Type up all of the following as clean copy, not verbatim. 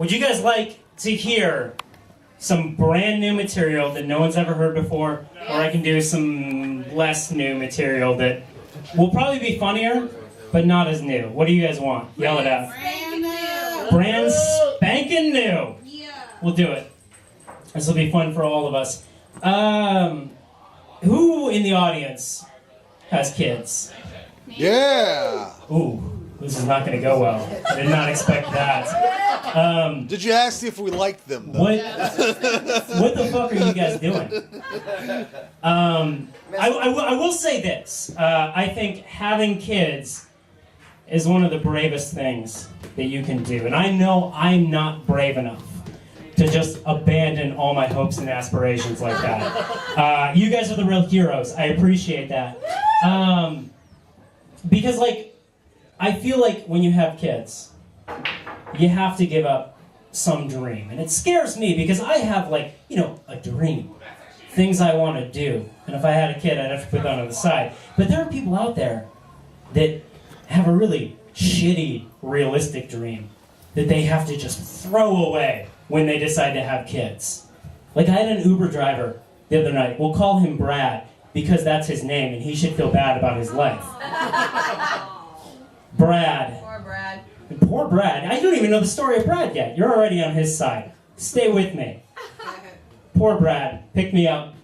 Would you guys like to hear some brand new material that no one's ever heard before? Or I can do some less new material that will probably be funnier, but not as new. What do you guys want? Yell it out. Brand new. Brand spanking new. Yeah. We'll do it. This will be fun for all of us. Who in the audience has kids? Yeah. Ooh, this is not going to go well. I did not expect that. Did you ask if we liked them, though? What the fuck are you guys doing? I will say this. I think having kids is one of the bravest things that you can do. And I know I'm not brave enough to just abandon all my hopes and aspirations like that. You guys are the real heroes. I appreciate that. Because, like, I feel like when you have kids, you have to give up some dream. And it scares me because I have, like, you know, a dream. Things I want to do. And if I had a kid, I'd have to put that on the side. But there are people out there that have a really shitty, realistic dream that they have to just throw away when they decide to have kids. Like, I had an Uber driver the other night. We'll call him Brad because that's his name and he should feel bad about his life. Brad. Poor Brad. Poor Brad. I don't even know the story of Brad yet. You're already on his side. Stay with me. Poor Brad. Picked me up.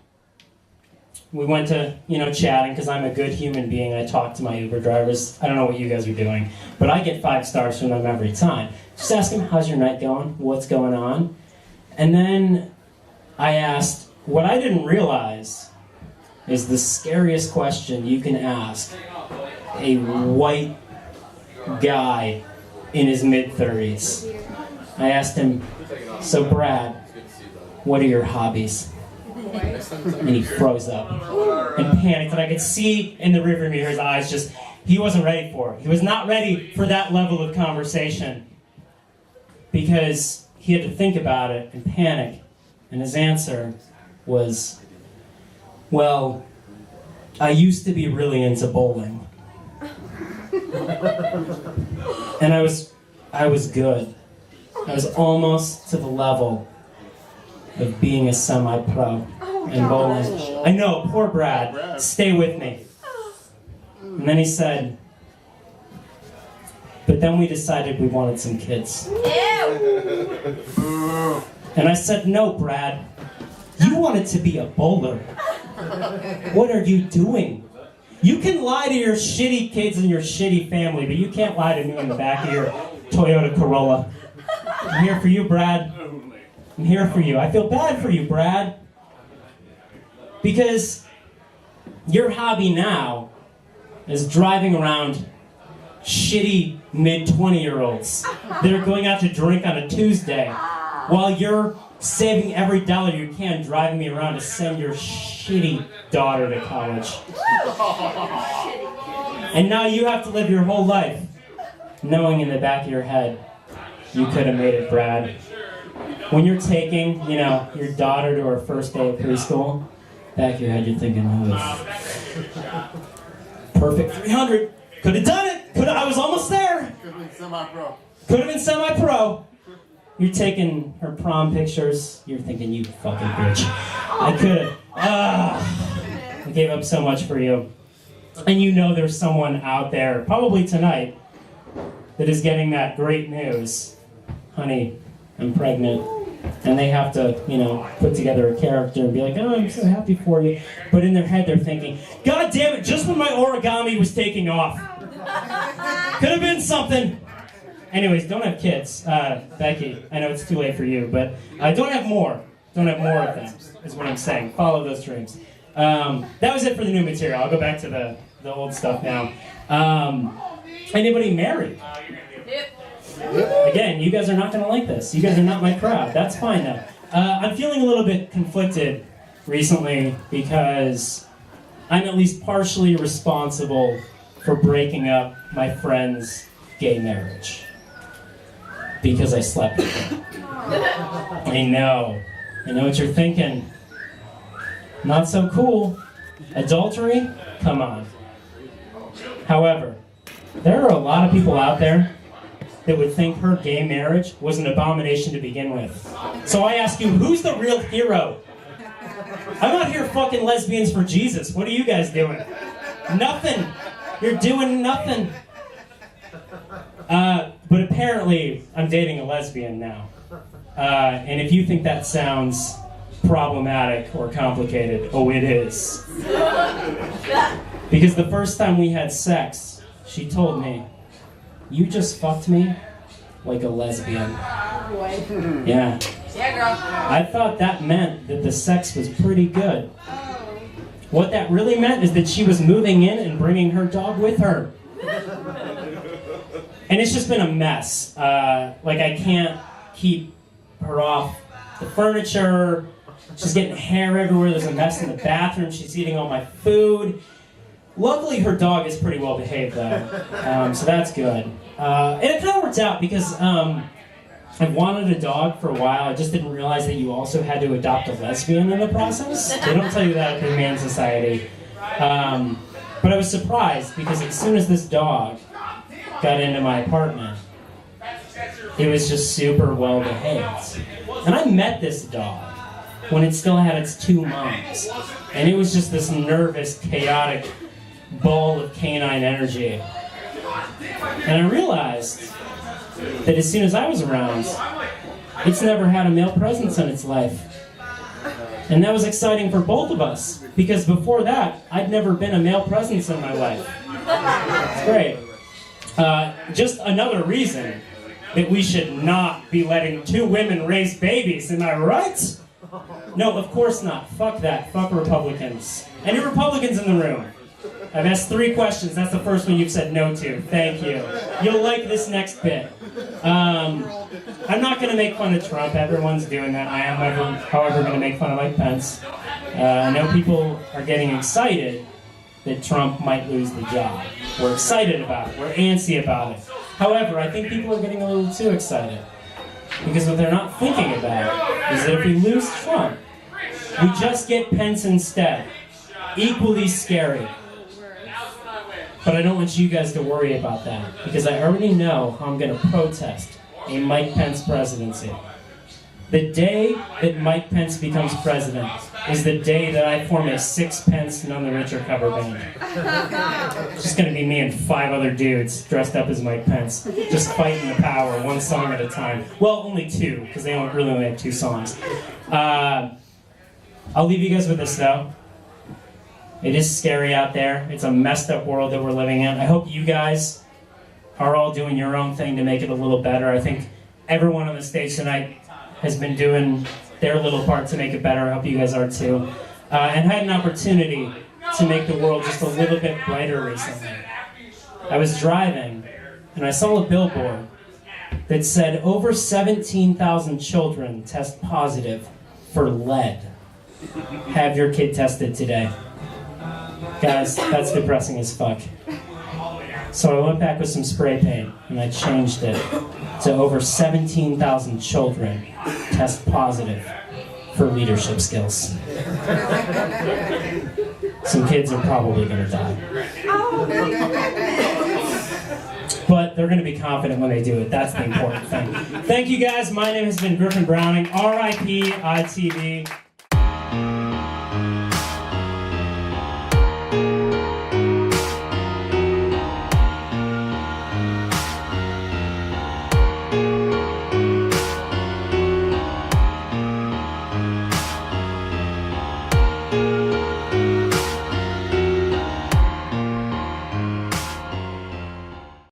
We went to, chatting because I'm a good human being. I talk to my Uber drivers. I don't know what you guys are doing, but I get 5 stars from them every time. Just ask them, how's your night going? What's going on? And then I asked, what I didn't realize is the scariest question you can ask a white guy in his mid-30s. I asked him, so Brad, what are your hobbies? And he froze up and panicked, and I could see in the rearview mirror his eyes just, he wasn't ready for it. He was not ready for that level of conversation because he had to think about it and panic. And his answer was, well, I used to be really into bowling. And I was good. I was almost to the level of being a semi-pro in bowling. I know, poor Brad. Stay with me. And then he said, but then we decided we wanted some kids. And I said, no, Brad. You wanted to be a bowler. What are you doing? You can lie to your shitty kids and your shitty family, but you can't lie to me in the back of your Toyota Corolla. I'm here for you, Brad. I'm here for you. I feel bad for you, Brad. Because your hobby now is driving around shitty mid-20-year-olds that are going out to drink on a Tuesday while you're saving every dollar you can driving me around to send your shitty daughter to college. And now you have to live your whole life knowing in the back of your head you could have made it, Brad. When you're taking, your daughter to her first day of preschool, back of your head you're thinking, oh, perfect 300. Could have done it. I was almost there. Could have been semi-pro. Could have been semi-pro. You're taking her prom pictures. You're thinking, you fucking bitch. I could have. I gave up so much for you. And there's someone out there, probably tonight, that is getting that great news. Honey, I'm pregnant. And they have to, put together a character and be like, oh, I'm so happy for you. But in their head, they're thinking, God damn it, just when my origami was taking off. Could have been something. Anyways, don't have kids. Becky, I know it's too late for you, but don't have more. Don't have more of them, is what I'm saying. Follow those dreams. That was it for the new material. I'll go back to the old stuff now. Anybody married? Again, you guys are not going to like this. You guys are not my crowd. That's fine, though. I'm feeling a little bit conflicted recently because I'm at least partially responsible for breaking up my friend's gay marriage. Because I slept with him. I know what you're thinking. Not so cool. Adultery? Come on. However, there are a lot of people out there that would think her gay marriage was an abomination to begin with. So I ask you, who's the real hero? I'm out here fucking lesbians for Jesus. What are you guys doing? Nothing. You're doing nothing. But apparently, I'm dating a lesbian now. And if you think that sounds problematic or complicated, oh, it is. Because the first time we had sex, she told me, "You just fucked me like a lesbian." Yeah. Yeah, girl. I thought that meant that the sex was pretty good. What that really meant is that she was moving in and bringing her dog with her. And it's just been a mess. Like, I can't keep her off the furniture. She's getting hair everywhere. There's a mess in the bathroom. She's eating all my food. Luckily, her dog is pretty well behaved, though. So that's good. And it kind of worked out because I've wanted a dog for a while. I just didn't realize that you also had to adopt a lesbian in the process. They don't tell you that at the Humane Society. But I was surprised because as soon as this dog got into my apartment, it was just super well behaved. And I met this dog when it still had its two moms. And it was just this nervous, chaotic ball of canine energy. And I realized that as soon as I was around, it's never had a male presence in its life. And that was exciting for both of us, because before that, I'd never been a male presence in my life. It's great. Just another reason that we should not be letting two women raise babies, am I right? No, of course not. Fuck that. Fuck Republicans. Any Republicans in the room? I've asked 3 questions. That's the first one you've said no to. Thank you. You'll like this next bit. I'm not going to make fun of Trump. Everyone's doing that. I am, however, going to make fun of Mike Pence. I know people are getting excited that Trump might lose the job. We're excited about it. We're antsy about it. However, I think people are getting a little too excited. Because what they're not thinking about is that if we lose Trump, we just get Pence instead. Equally scary. But I don't want you guys to worry about that, because I already know how I'm going to protest a Mike Pence presidency. The day that Mike Pence becomes president is the day that I form a 6pence None the Richer cover band. It's just going to be me and 5 other dudes dressed up as Mike Pence, just fighting the power, 1 song at a time. Well, only 2, because they really only have 2 songs. I'll leave you guys with this, though. It is scary out there. It's a messed up world that we're living in. I hope you guys are all doing your own thing to make it a little better. I think everyone on the stage tonight has been doing their little part to make it better. I hope you guys are too. And had an opportunity to make the world just a little bit brighter recently. I was driving and I saw a billboard that said over 17,000 children test positive for lead. Have your kid tested today. Guys, that's depressing as fuck. So I went back with some spray paint and I changed it to over 17,000 children test positive for leadership skills. Some kids are probably going to die. But they're going to be confident when they do it. That's the important thing. Thank you guys. My name has been Griffin Browning. R.I.P. ODDTV.